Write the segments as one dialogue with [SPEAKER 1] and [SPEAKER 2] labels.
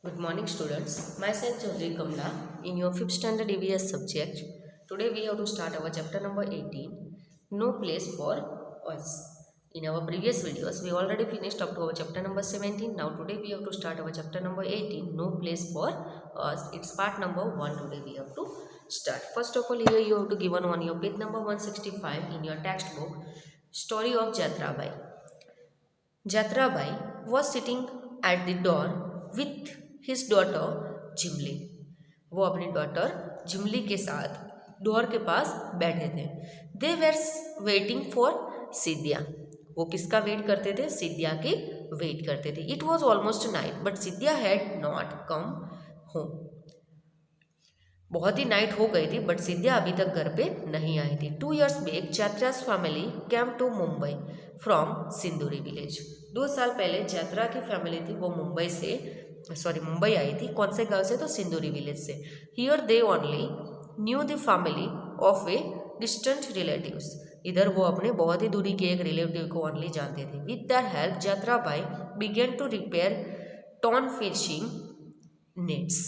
[SPEAKER 1] Good morning, students. Myself Chaudhary Kamla in your 5th standard EVS subject. Today we have to start our chapter number 18, No Place for Us. In our previous videos, we already finished up to our chapter number 17. Now today we have to start our chapter number 18, No Place for Us. It's part number 1 today we have to start. First of all, here you have to given on your page number 165 in your textbook, Story of Jatrabai. Jatrabai was sitting at the door with his daughter Jimli. वो अपनी daughter Jimli के साथ door के पास बैठे थे. They were waiting for Scindia. वो किसका wait करते थे? सिद्धिया की वेट करते थे. It was almost night but Scindia had not come home. बहुत ही नाइट हो गई थी बट सिद्धिया अभी तक घर पे नहीं आई थी. 2 years बैक चैत्रास family came to Mumbai from Sinduri village. 2 साल पहले चैत्रा की फैमिली थी वो मुंबई आई थी. कौन से गांव से? तो सिंदूरी विलेज से. Here they only new the family of a distant relatives. इधर वो अपने बहुत ही दूरी के एक रिलेटिव को ओनली जानते थे. With their help Jatra Bai began to repair torn fishing nets.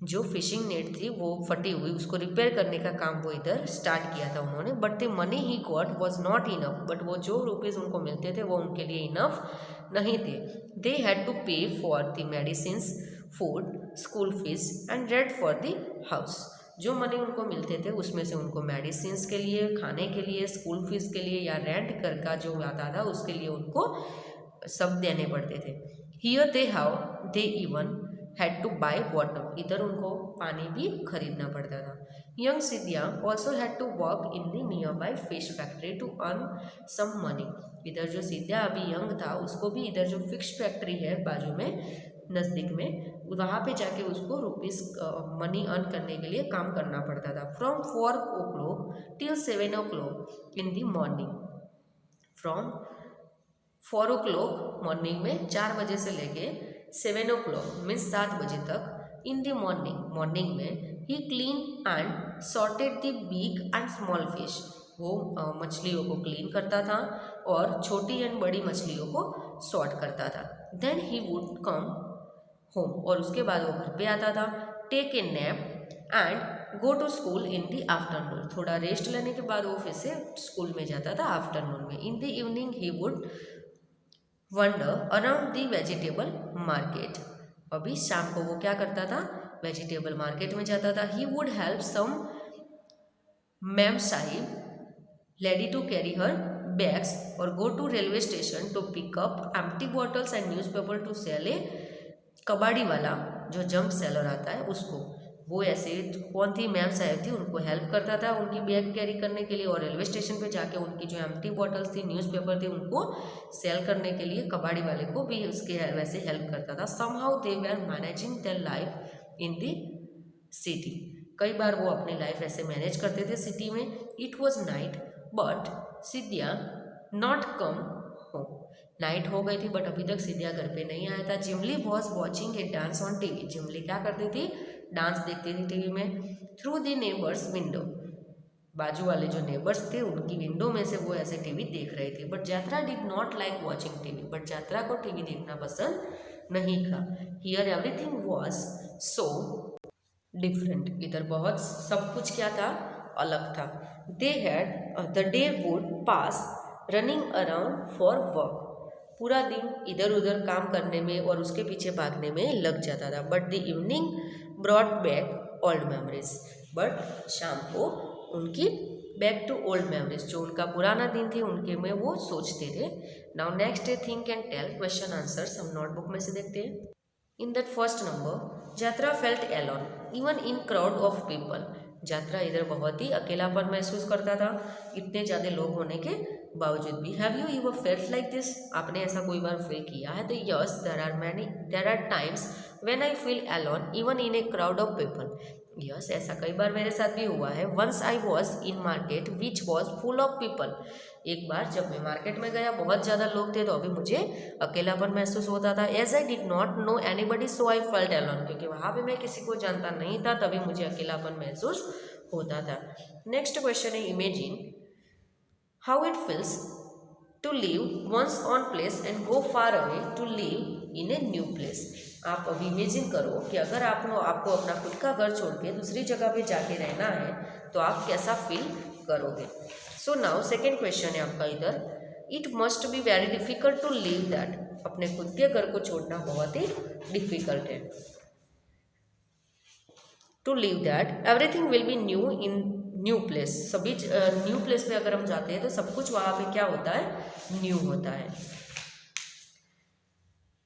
[SPEAKER 1] जो फिशिंग नेट थी वो फटी हुई, उसको रिपेयर करने का काम वो इधर स्टार्ट किया था उन्होंने. But the money he got was not enough. But वो जो रुपीज़ उनको मिलते थे वो उनके लिए इनफ नहीं थे. दे हैड टू पे for the medicines, food, school fees and rent for the house. जो मनी उनको मिलते थे उसमें से उनको मेडिसिन्स के लिए, खाने के लिए, स्कूल फीस के लिए या रेंट कर का जो आता था उसके लिए उनको सब देने पड़ते थे. Here they even had to buy water. इधर उनको पानी भी खरीदना पड़ता था. Young Siddhiya also had to work in the nearby fish factory to earn some money. इधर जो सिद्धिया अभी यंग था उसको भी इधर जो फिश फैक्ट्री है बाजू में नज़दीक में, वहाँ पे जाके उसको रुपीज़ मनी अर्न करने के लिए काम करना पड़ता था. From 4 o'clock till 7 o'clock in the morning. From 4 o'clock morning में 4 बजे से लेके 7 o'clock मीन्स 7 बजे तक इन द मॉर्निंग में he clean and sorted the big and small fish. वो मछलियों को क्लीन करता था और छोटी एंड बड़ी मछलियों को सॉर्ट करता था. Then he would come home. और उसके बाद वो घर पे आता था. Take a nap and go to school in the afternoon. थोड़ा रेस्ट लेने के बाद वो फिर से स्कूल में जाता था आफ्टरनून में. In the evening he would wonder around the vegetable market. अभी शाम को वो क्या करता था? वेजिटेबल मार्केट में जाता था. He would help some memsahib lady to carry her bags और go to railway station to pick up empty bottles and newspaper to sell a. कबाड़ी वाला जो जंक सेलर आता है उसको, वो ऐसे कौन थी? मैम साहब थी. उनको हेल्प करता था उनकी बैग कैरी करने के लिए और रेलवे स्टेशन पे जाके उनकी जो एम्प्टी बॉटल्स थी, न्यूज़पेपर थे, उनको सेल करने के लिए कबाड़ी वाले को भी उसके वैसे हेल्प करता था. Somehow they were managing their life in the city. कई बार वो अपनी लाइफ ऐसे मैनेज करते थे सिटी में. It was night but Scindia not come home. Night हो गई थी बट अभी तक सिद्धिया घर पे नहीं आया था. Jimli was watching a dance on TV. Jimli क्या करती थी? डांस देखती थी टीवी में. Through the neighbours window. बाजू वाले जो नेबर्स थे उनकी विंडो में से वो ऐसे टीवी देख रहे थे. But Jatra did not like watching TV. But Jatra को टीवी देखना पसंद नहीं था. Here everything was so different. इधर बहुत सब कुछ क्या था? अलग था. They had the day would pass running around for work. पूरा दिन इधर उधर काम करने में और उसके पीछे भागने में लग जाता था. But the evening brought back old memories. But शाम को उनकी बैक टू ओल्ड मेमोरीज, जो उनका पुराना दिन थी उनके में वो सोचते थे. नाउ नेक्स्ट है think and tell question answers. हम नोटबुक में से देखते हैं. In that first number, Jatra felt alone even in crowd of people. Jatra इधर बहुत ही अकेलापन महसूस करता था इतने ज़्यादा लोग होने के बावजूद भी. Have you ever felt like this? आपने ऐसा कोई बार फील किया है? तो yes, there are times when I feel alone even in a crowd of people. Yes, ऐसा कई बार मेरे साथ भी हुआ है. Once I was in market which was full of people. एक बार जब मैं मार्केट में गया, बहुत ज़्यादा लोग थे तो अभी मुझे अकेलापन महसूस होता था. As I did not know anybody so I felt alone. क्योंकि वहाँ पे मैं किसी को जानता नहीं था तभी मुझे अकेलापन महसूस होता था. नेक्स्ट क्वेश्चन है imagine how it feels to live once on place and go far away to live in a new place. आप अब इमेजिन करो कि अगर आपको अपना खुद का घर छोड़ के दूसरी जगह पे जाके रहना है तो आप कैसा फील करोगे। सो नाउ सेकेंड क्वेश्चन है आपका इधर, it must be very difficult to leave that, अपने खुद के घर को छोड़ना बहुत ही डिफिकल्ट है। To leave that everything will be new in new place, सभी न्यू प्लेस पे अगर हम जाते हैं तो सब कुछ वहाँ पे क्या होता है, न्यू होता है।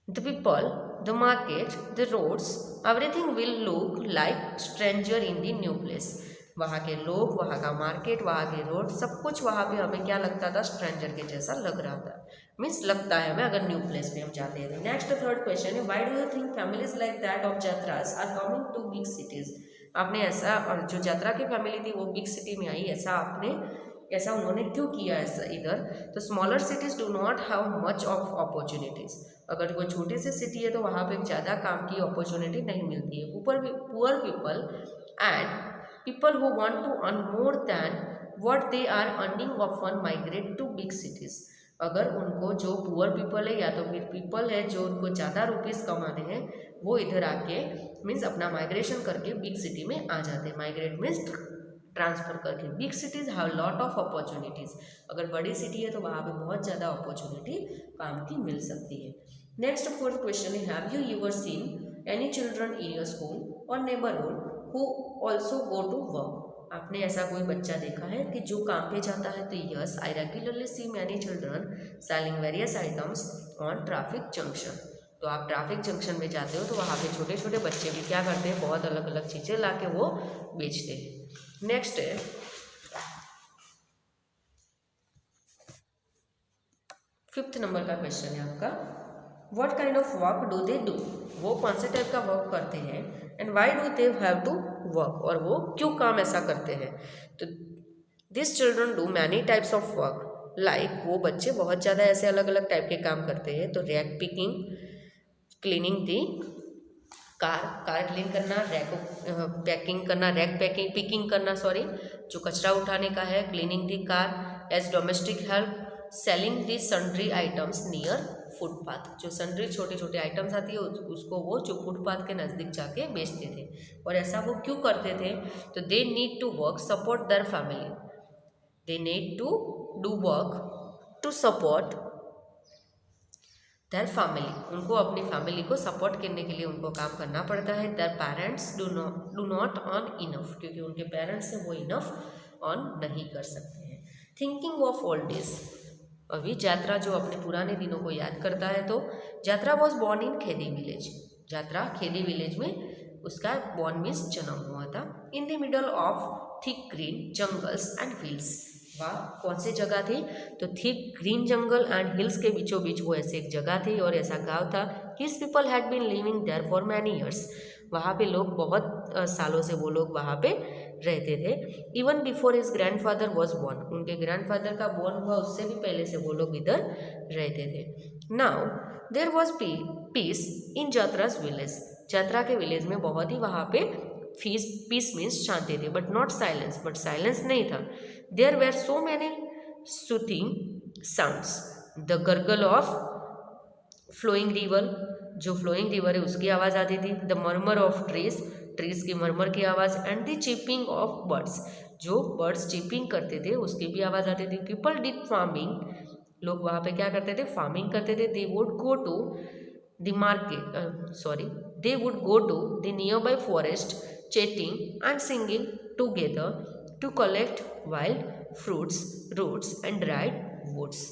[SPEAKER 1] The people, the market, the roads, everything will look like stranger in the new place. वहाँ के लोग, वहाँ का मार्केट, वहाँ के रोड, सब कुछ वहाँ पे हमें क्या लगता था, स्ट्रेंजर के जैसा लग रहा था, मीन्स लगता है हमें अगर न्यू प्लेस पे हम जाते हैं तो। नेक्स्ट थर्ड क्वेश्चन है, why do you think families like that of Jatra's are coming to big cities. आपने ऐसा, और जो यात्रा की फैमिली थी वो बिग सिटी में आई, ऐसा उन्होंने क्यों किया ऐसा इधर। तो smaller cities do not have much of opportunities, अगर कोई छोटी सी सिटी है तो वहाँ पे ज़्यादा काम की अपॉर्चुनिटी नहीं मिलती है। Poor people and people who want to earn more than what they are earning often migrate to big cities. अगर उनको, जो पुअर पीपल है या तो फिर पीपल है जो उनको ज़्यादा रुपीज़ कमाने हैं, वो इधर आके मीन्स अपना माइग्रेशन करके बिग सिटी में आ जाते हैं। माइग्रेट मीन्स ट्रांसफर करके। Big cities have lot of opportunities, अगर बड़ी सिटी है तो वहाँ पे बहुत ज़्यादा अपॉर्चुनिटी काम की मिल सकती है। नेक्स्ट फोर्थ क्वेश्चन है, have you ever seen any children in your school और neighbourhood who also go to work. आपने ऐसा कोई बच्चा देखा है कि जो काम पे जाता है। तो yes, I regularly see many children selling various items on traffic junction. तो आप ट्रैफिक जंक्शन में जाते हो तो वहाँ पे छोटे छोटे बच्चे भी क्या करते हैं, बहुत अलग अलग चीज़ें ला के वो बेचते हैं। नेक्स्ट है फिफ्थ नंबर का क्वेश्चन है आपका, what kind of work do they do, वो कौन से टाइप का वर्क करते हैं, and why do they have to work, और वो क्यों काम ऐसा करते हैं। तो this children do many types of work, like वो बच्चे बहुत ज़्यादा ऐसे अलग अलग टाइप के काम करते हैं। तो rag picking, cleaning the car clean करना, रैक पैकिंग करना, पिकिंग करना, सॉरी, जो कचरा उठाने का है, cleaning the car, as domestic help, selling the sundry items near footpath, जो सन्ड्री छोटे छोटे आइटम्स आती है उसको वो जो फुटपाथ के नज़दीक जाके बेचते थे। और ऐसा वो क्यों करते थे, तो they need to work support their family, they need to do work to support their family, उनको अपनी फैमिली को सपोर्ट करने के लिए उनको काम करना पड़ता है। Their parents do not earn enough, क्योंकि उनके पेरेंट्स से वो इनफ अर्न नहीं कर सकते हैं। थिंकिंग ऑफ ओल्ड डेज, अभी यात्रा जो अपने पुराने दिनों को याद करता है, तो यात्रा वॉज बॉर्न इन खेदी विलेज, यात्रा खेदी विलेज में उसका बॉर्न मीन्स जन्म हुआ था। In the middle of thick green jungles and hills, वाह, कौन सी जगह थी, तो thick green jungle and hills के बीचों बीच वो ऐसे एक जगह थी और ऐसा गांव था। His people had been living there for many years, वहाँ पे लोग बहुत सालों से वो लोग वहाँ पे रहते थे। Even before his grandfather was born, उनके ग्रैंडफादर का बॉर्न हुआ उससे भी पहले से वो लोग इधर रहते थे। Now there was peace in Jatra's village, Jatra के विलेज में बहुत ही वहाँ पे पीस मीन्स शांति थे, but not silence, but silence नहीं था। There were so many soothing sounds, the gargle of flowing river, जो फ्लोइंग रिवर है उसकी आवाज़ आती थी। द मर्मर ऑफ ट्रीज की मर्मर की आवाज़, and the chirping of birds, जो बर्ड्स चीपिंग करते थे उसकी भी आवाज़ आती थी। पीपल डिड फार्मिंग, लोग वहाँ पे क्या करते थे, फार्मिंग करते थे। They would go to the market, they would go to the nearby forest chatting and singing together to collect wild fruits, roots and dried woods.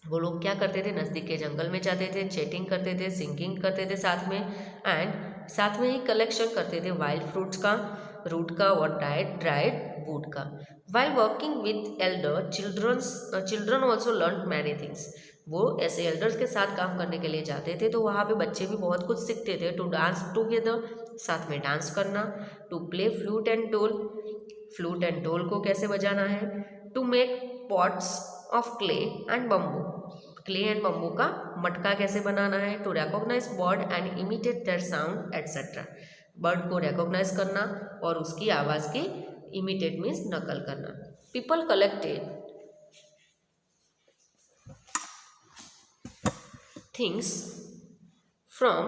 [SPEAKER 1] वो लोग क्या करते थे, नज़दीक के जंगल में जाते थे, चैटिंग करते थे, सिंगिंग करते थे साथ में, एंड साथ में ही कलेक्शन करते थे वाइल्ड फ्रूट्स का, रूट का और ड्राइड वुड का। While working with Elder children also learn many things, वो ऐसे एल्डर्स के साथ काम करने के लिए जाते थे तो वहाँ पे बच्चे भी बहुत कुछ सीखते थे। टू डांस टूगेदर, साथ में डांस करना। To play flute and dhol को कैसे बजाना है। To make pots of clay and bamboo का मटका कैसे बनाना है। To recognize bird and imitate their sound etcetera, bird को रिकॉग्नाइज करना और उसकी आवाज़ की इमिटेट मीन्स नकल करना। People collected things from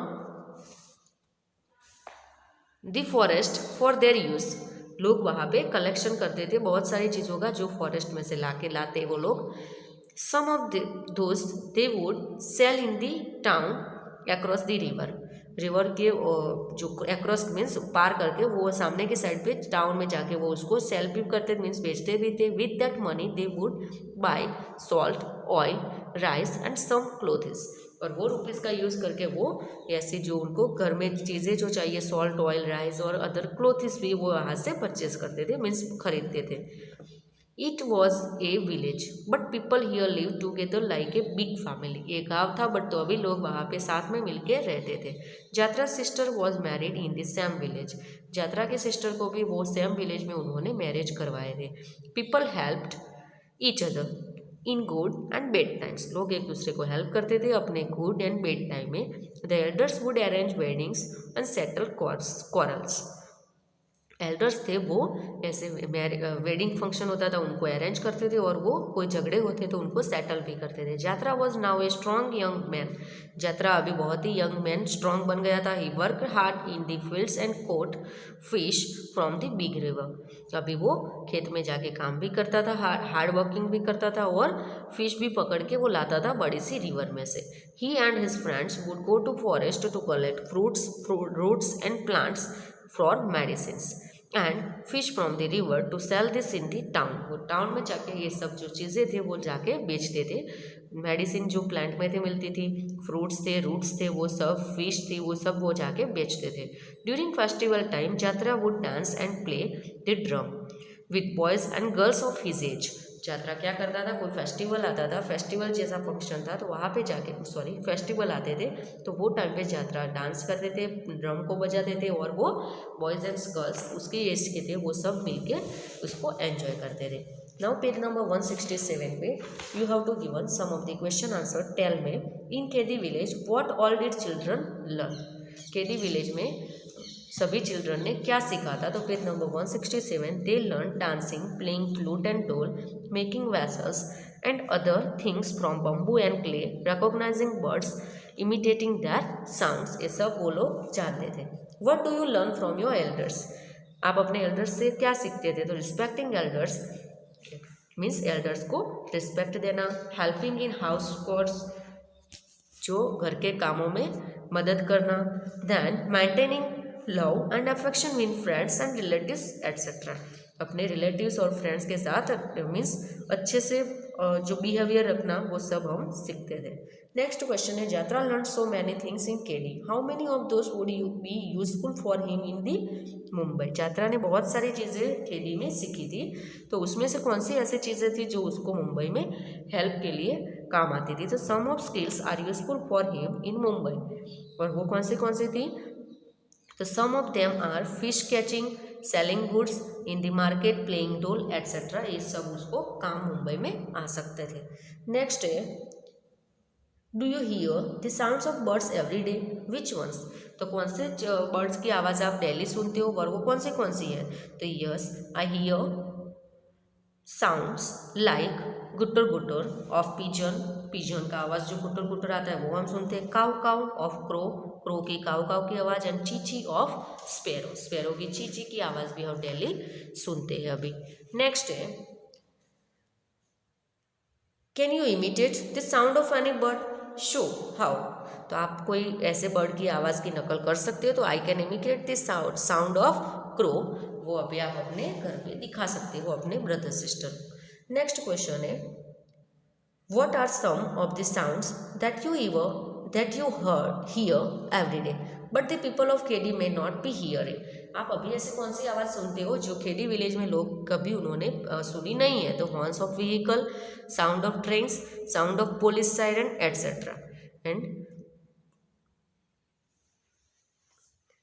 [SPEAKER 1] the forest for their use. लोग वहाँ पे कलेक्शन करते थे बहुत सारी चीज़ों का जो फॉरेस्ट में से लाते वो लोग। Some of those they would sell in the town across the river. River के जो अक्रॉस मीन्स पार करके वो सामने के साइड पे टाउन में जाके वो उसको सेल भी करते मीन्स बेचते भी थे। With that money they would buy salt, oil, rice and some clothes. और वो रुपीज़ का यूज़ करके वो ऐसे जो उनको घर में चीज़ें जो चाहिए सॉल्ट, ऑयल, राइस और अदर क्लोथ्स भी वो वहाँ से परचेज करते थे मीन्स खरीदते थे। It was a village but people here live together like a big family. ये गाँव था बट तो अभी लोग वहाँ पे साथ में मिलके रहते थे। यात्रा sister was married in the same village. यात्रा के सिस्टर को भी वो सेम विलेज में उन्होंने मैरिज करवाए थे। People helped each other in good and bed times. लोग एक दूसरे को हेल्प करते थे अपने गुड एंड बेड टाइम में। The elders would arrange weddings and settle quarrels. Elders थे वो ऐसे वेडिंग फंक्शन होता था उनको अरेंज करते थे और वो कोई झगड़े होते तो उनको सेटल भी करते थे। यात्रा was now a strong young man. यात्रा अभी बहुत ही यंग मैन स्ट्रॉन्ग बन गया था। He work hard in the fields and caught fish from the big river. अभी वो खेत में जाके काम भी करता था, हार्ड वर्किंग भी करता था और फिश भी पकड़ के वो लाता था बड़ी सी रिवर में से। He and his friends would go to forest to collect fruits, roots and plants for medicines and fish from the river to sell this in the town. वो टाउन में जाके ये सब जो चीज़ें थे वो जाके बेचते थे। मेडिसिन जो प्लांट में थे मिलती थी, फ्रूट्स थे, रूट्स थे, वो सब फिश थी, वो सब वो जाके बेचते थे। ड्यूरिंग फेस्टिवल टाइम यात्रा would dance and play the drum with boys and girls of his age. यात्रा क्या करता था, कोई फेस्टिवल आता था, फेस्टिवल जैसा फंक्शन था तो वहाँ पे जाके फेस्टिवल आते थे तो वो टाइम पे यात्रा डांस करते थे, ड्रम को बजाते थे और वो बॉयज़ एंड गर्ल्स उसके एज के थे वो सब मिलके उसको एंजॉय करते थे। नाउ पेज नंबर 167 पे you have to given some of the question answer. Tell me in Kedi village what all did children learn. Kedi village में सभी चिल्ड्रन ने क्या सीखा था, तो page number 167 they learn dancing, playing flute and dhol, making vessels and other things from bamboo and clay, recognising birds, imitating their sounds. ये सब वो लोग जानते थे। What do you learn from your elders. आप अपने एल्डर्स से क्या सीखते थे, तो रिस्पेक्टिंग एल्डर्स मीन्स एल्डर्स को रिस्पेक्ट देना, हेल्पिंग इन हाउस कोर्स जो घर के कामों में मदद करना, then maintaining love and affection with friends and relatives etcetera. अपने रिलेटिव्स और फ्रेंड्स के साथ मीन्स अच्छे से जो बिहेवियर रखना वो सब हम सीखते थे। नेक्स्ट क्वेश्चन है Jatra learn so many things in Kedi, how many of those would you be useful for him in the Mumbai. Jatra ने बहुत सारी चीज़ें केडी में सीखी थी तो उसमें से कौन सी ऐसी चीज़ें थी जो उसको मुंबई में हेल्प के लिए काम आती थी। तो some of skills are useful for him in Mumbai, और वो कौन सी थी, तो some of them are fish catching, selling goods in the market, playing dhol etcetera. ये सब उसको काम मुंबई में आ सकते थे। नेक्स्ट है do you hear the sounds of birds every day, which ones. तो कौन से बर्ड्स की आवाज़ आप डेली सुनते हो और वो कौन सी है, तो yes I hear sounds like गुटर गुटर ऑफ पिजन, पिजन का आवाज़ जो गुटर गुटर आता है वो हम सुनते हैं। Cow cow of crow, crow की काउ काउ की आवाज़, and Chichi of sparrow, sparrow की चीची की आवाज़ भी हम डेली सुनते हैं अभी। नेक्स्ट है can you imitate the sound of any bird, show how. तो आप कोई ऐसे बर्ड की आवाज़ की नकल कर सकते हो, तो I can imitate the sound of crow, वो अभी आप अपने घर पे दिखा सकते हो अपने ब्रदर सिस्टर। नेक्स्ट क्वेश्चन है what are some of the sounds that you hear every day but the people of KD may not be hearing. आप अभी ऐसे कौन सी आवाज़ सुनते हो जो केडी विलेज में लोग कभी उन्होंने सुनी नहीं है, तो horns of vehicle, sound of trains, sound of police siren etcetera. And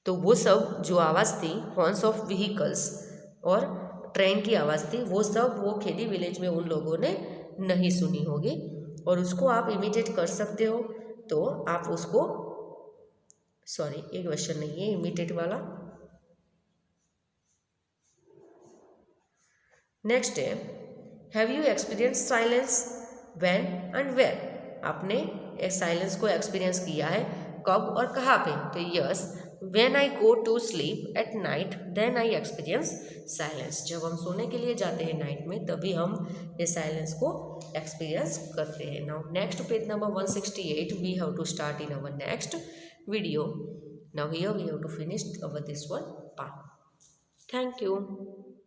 [SPEAKER 1] तो वो सब जो आवाज़ थी हॉर्न्स ऑफ व्हीकल्स और ट्रेन की आवाज़ थी वो सब वो केडी विलेज में उन लोगों ने नहीं सुनी होगी, और उसको आप इमिटेट कर सकते हो। तो आप उसको ये क्वेश्चन नहीं है इमिटेट वाला। नेक्स्ट है have you experience silence when and where. आपने एक साइलेंस को एक्सपीरियंस किया है कब और कहाँ पे, तो yes When I go to sleep at night, then I experience silence. जब हम सोने के लिए जाते हैं नाइट में, तभी हम ये साइलेंस को एक्सपीरियंस करते हैं. Now next page number 168 we have to start in our next video. Now here we have to finish our this one part. Thank you.